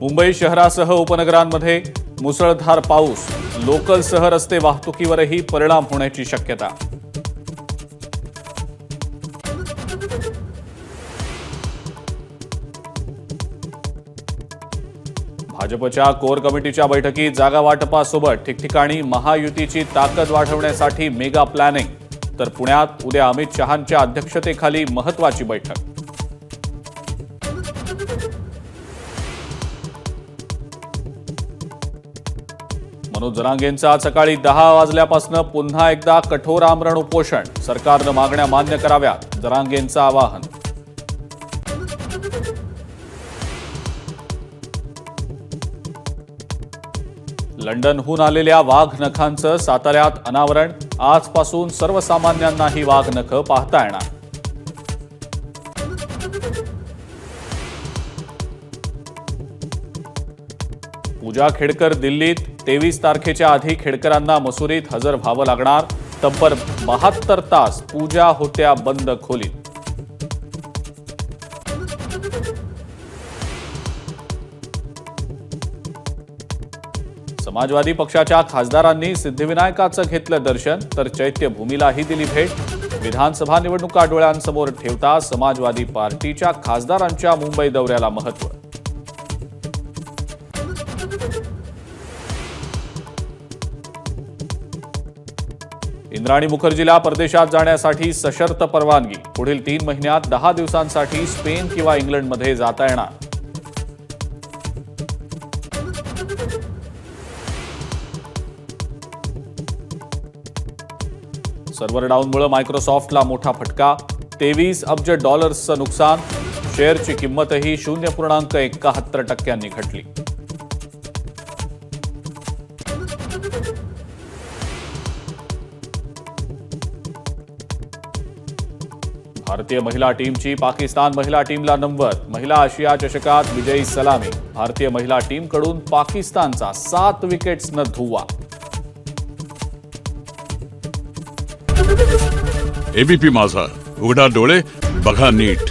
मुंबई शहरासह उपनगरांमध्ये मुसळधार पाऊस, लोकलसह रस्ते वाहतुकीवरही परिणाम होण्याची शक्यता। भाजपच्या कोर कमिटीच्या बैठकीत जागा वाटपासोबत ठिकठिकाणी महायुतीची ताकद वाढवण्यासाठी मेगा प्लॅनिंग। तर पुण्यात उद्या अमित शहांच्या अध्यक्षतेखाली महत्त्वाची बैठक। मनोज जरांगेंचं आज सकाळी 10 वाजल्यापासून पुन्हा एकदा कठोर आमरण उपोषण। सरकारनं मागण्या मान्य कराव्यात, जरांगेंचं आवाहन। लंडनहून आलेल्या वाघ नखांचं साताऱ्यात अनावरण। आजपासून सर्वसामान्यांनाही वाघ नख पाहता येणार। पूजा खेडकर दिल्लीत। 23 तारखेच्या आधी खेडकरांना मसुरीत हजर व्हावं लागणार। तब्बल 72 तास पूजा होत्या बंद खोलीत। समाजवादी पक्षाच्या खासदारांनी सिद्धिविनायकाचं घेतलं दर्शन, तर चैत्यभूमीलाही दिली भेट। विधानसभा निवडणुका डोळ्यांसमोर ठेवता समाजवादी पार्टीच्या खासदारांच्या मुंबई दौऱ्याला महत्त्व। इंद्राणी मुखर्जीला परदेशात जाण्यासाठी सशर्त परवानगी। पुढील 3 महिन्यात 10 दिवसांसाठी स्पेन किंवा इंग्लंडमध्ये जाता येणार। सर्व्हर डाऊनमुळे मायक्रोसॉफ्टला मोठा फटका। 23 अब्ज डॉलर्सचं नुकसान। शेअरची किंमतही 0.71% घटली। भारतीय महिला टीमची पाकिस्तान महिला टीमला नंबर। महिला आशिया चषकात विजयी सलामी। भारतीय महिला टीमकडून पाकिस्तानचा 7 विकेट्सनं धुव्वा। एबीपी माझा, उघडा डोळे बघा नीट।